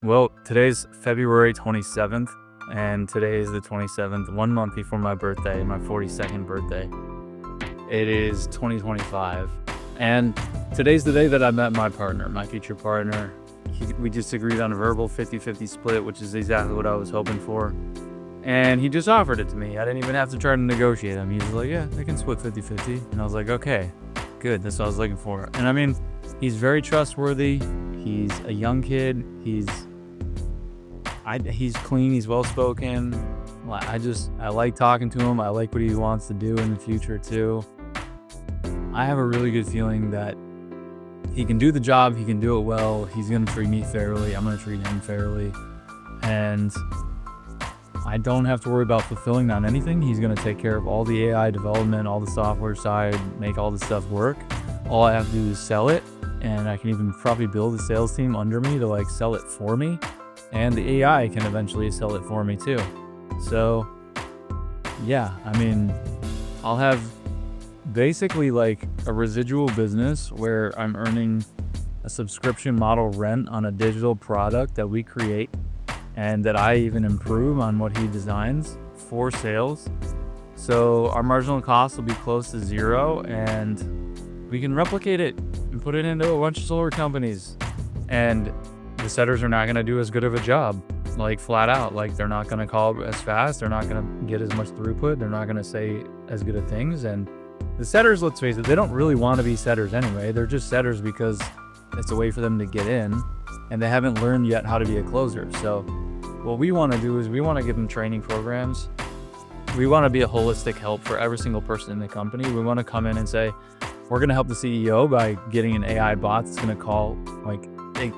Well, today's February 27th, and today is the 27th, 1 month before my birthday, my 42nd birthday. It is 2025, and today's the day that I met my partner, my future partner. We just agreed on a verbal 50-50 split, which is exactly what I was hoping for. And he just offered it to me. I didn't even have to try to negotiate him. He was like, yeah, they can split 50-50. And I was like, okay, good. That's what I was looking for. And I mean, he's very trustworthy. He's a young kid. He's clean. He's well-spoken. I like talking to him. I like what he wants to do in the future too. I have a really good feeling that he can do the job. He can do it well. He's going to treat me fairly. I'm going to treat him fairly. And I don't have to worry about fulfilling on anything. He's going to take care of all the AI development, all the software side, make all the stuff work. All I have to do is sell it. And I can even probably build a sales team under me to sell it for me. And the AI can eventually sell it for me too. So yeah, I mean, I'll have basically a residual business where I'm earning a subscription model rent on a digital product that we create and that I even improve on what he designs for sales. So our marginal cost will be close to zero, and we can replicate it and put it into a bunch of solar companies. And the setters are not going to do as good of a job, flat out. They're not going to call as fast. They're not going to get as much throughput. They're not going to say as good of things. And the setters, let's face it, they don't really want to be setters anyway. They're just setters because it's a way for them to get in, and they haven't learned yet how to be a closer. So what we want to do is we want to give them training programs. We want to be a holistic help for every single person in the company. We want to come in and say, we're going to help the CEO by getting an AI bot that's going to call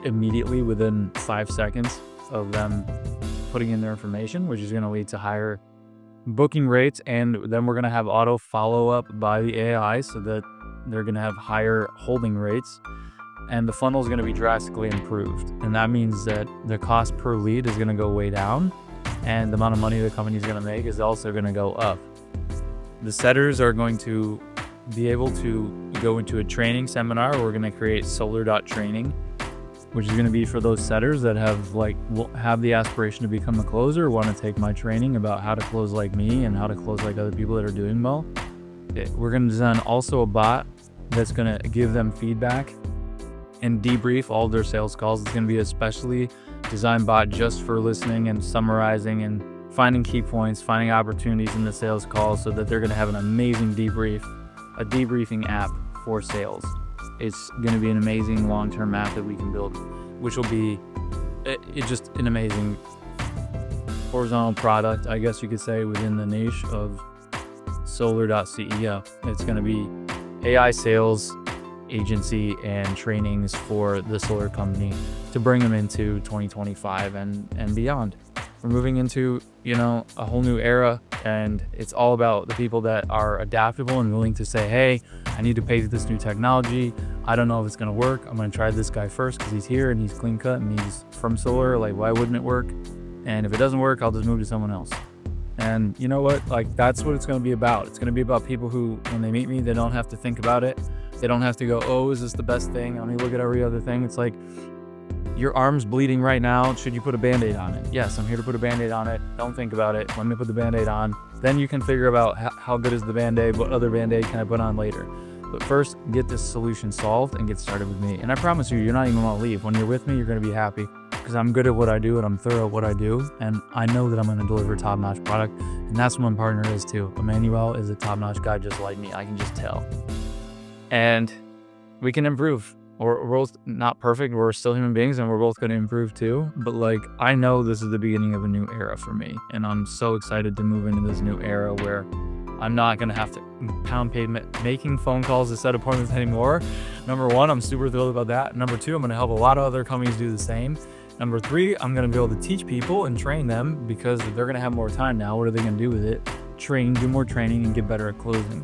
immediately within 5 seconds of them putting in their information, which is going to lead to higher booking rates. And then we're going to have auto follow-up by the AI so that they're going to have higher holding rates. And the funnel is going to be drastically improved. And that means that the cost per lead is going to go way down, and the amount of money the company is going to make is also going to go up. The setters are going to be able to go into a training seminar. We're going to create SOLAR.training, which is going to be for those setters that have the aspiration to become a closer, want to take my training about how to close like me and how to close like other people that are doing well. We're going to design also a bot that's going to give them feedback and debrief all their sales calls. It's going to be a specially designed bot just for listening and summarizing and finding key points, finding opportunities in the sales calls, so that they're going to have an amazing debrief, a debriefing app for sales. It's going to be an amazing long-term app that we can build, which will be just an amazing horizontal product, I guess you could say, within the niche of SOLAR.CEO. It's going to be AI sales agency and trainings for the solar company to bring them into 2025 and beyond. We're moving into, a whole new era, and it's all about the people that are adaptable and willing to say, hey, I need to pay for this new technology. I don't know if it's going to work. I'm going to try this guy first because he's here and he's clean cut and he's from solar. Why wouldn't it work? And if it doesn't work, I'll just move to someone else. And you know what? That's what it's going to be about. It's going to be about people who, when they meet me, they don't have to think about it. They don't have to go, oh, is this the best thing? Let me look at every other thing. It's your arm's bleeding right now. Should you put a Band-Aid on it? Yes, I'm here to put a Band-Aid on it. Don't think about it. Let me put the Band-Aid on. Then you can figure out how good is the Band-Aid, what other Band-Aid can I put on later. But first, get this solution solved and get started with me. And I promise you're not even going to leave. When you're with me, you're going to be happy because I'm good at what I do and I'm thorough at what I do. And I know that I'm going to deliver a top-notch product. And that's what my partner is too. Emmanuel is a top-notch guy just like me. I can just tell. And we can improve. We're both not perfect. We're still human beings, and we're both going to improve too. But I know this is the beginning of a new era for me, and I'm so excited to move into this new era where I'm not going to have to pound pavement making phone calls to set appointments anymore. Number one, I'm super thrilled about that. Number two, I'm going to help a lot of other companies do the same. Number three, I'm going to be able to teach people and train them because they're going to have more time now. What are they going to do with it? Train, do more training, and get better at closing.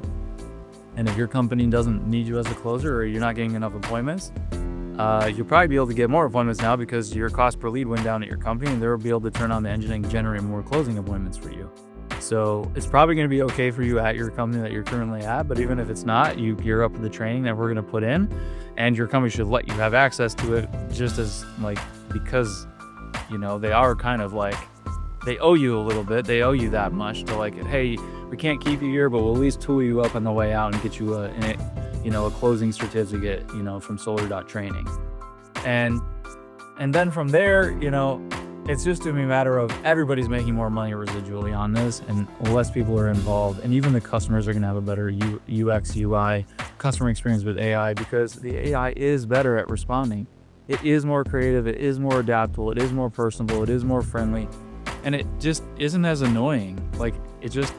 And if your company doesn't need you as a closer, or you're not getting enough appointments, you'll probably be able to get more appointments now because your cost per lead went down at your company, and they'll be able to turn on the engine and generate more closing appointments for you. So it's probably going to be okay for you at your company that you're currently at, but even if it's not, you gear up for the training that we're going to put in, and your company should let you have access to it just as because You know, they are kind of like, they owe you a little bit. They owe you that much to like, hey, we can't keep you here, but we'll at least tool you up on the way out and get you a closing certificate, from Solar.training. And then from there, it's just going to be a matter of everybody's making more money residually on this, and less people are involved. And even the customers are going to have a better UX, UI, customer experience with AI, because the AI is better at responding. It is more creative. It is more adaptable. It is more personable. It is more friendly. And it just isn't as annoying. Like, it just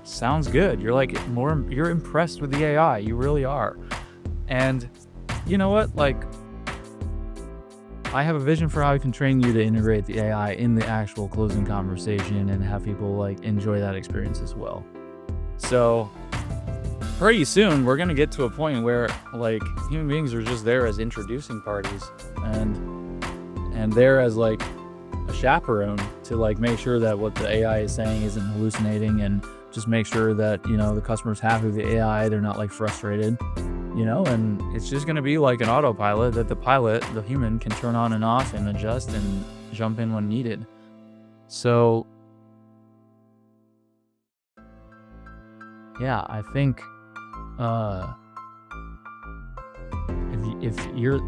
sounds good. You're impressed with the AI. You really are. And you know what? Like, I have a vision for how I can train you to integrate the AI in the actual closing conversation and have people like enjoy that experience as well. So pretty soon we're going to get to a point where like human beings are just there as introducing parties and there as like a chaperone to like make sure that what the AI is saying isn't hallucinating, and just make sure that, the customer's happy with the AI. They're not like frustrated, and it's just going to be like an autopilot that the human, can turn on and off and adjust and jump in when needed. So yeah, I think, if you're,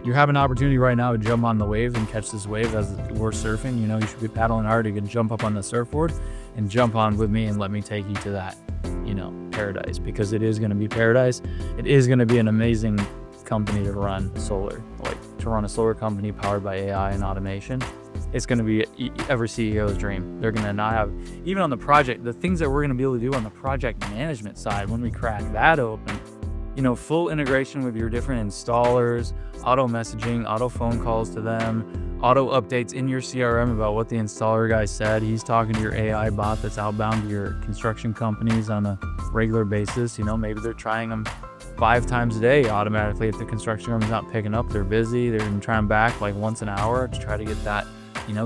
you have an opportunity right now to jump on the wave and catch this wave as we're surfing, you should be paddling hard. You can jump up on the surfboard and jump on with me and let me take you to that, paradise, because it is going to be paradise. It is going to be an amazing company to run solar, to run a solar company powered by AI and automation. It's going to be every CEO's dream. They're going to not have, even on the project, the things that we're going to be able to do on the project management side when we crack that open, full integration with your different installers, auto messaging, auto phone calls to them, auto updates in your CRM about what the installer guy said. He's talking to your AI bot that's outbound to your construction companies on a regular basis. Maybe they're trying them 5 times a day automatically. If the construction company's not picking up, they're busy. They're going to try them back like once an hour to try to get that,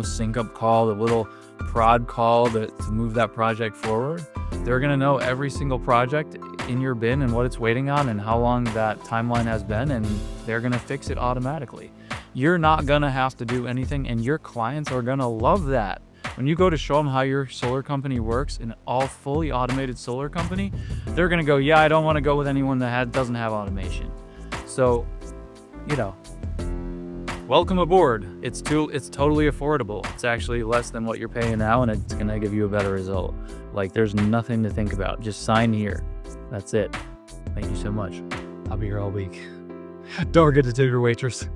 sync up call, the little prod call to move that project forward. They're going to know every single project in your bin and what it's waiting on and how long that timeline has been, and they're going to fix it automatically. You're not going to have to do anything, and your clients are going to love that. When you go to show them how your solar company works, an all fully automated solar company, they're going to go, yeah, I don't want to go with anyone that doesn't have automation. So, welcome aboard. It's totally affordable. It's actually less than what you're paying now, and it's going to give you a better result. Like, there's nothing to think about. Just sign here. That's it. Thank you so much. I'll be here all week. Don't forget to tip your waitress.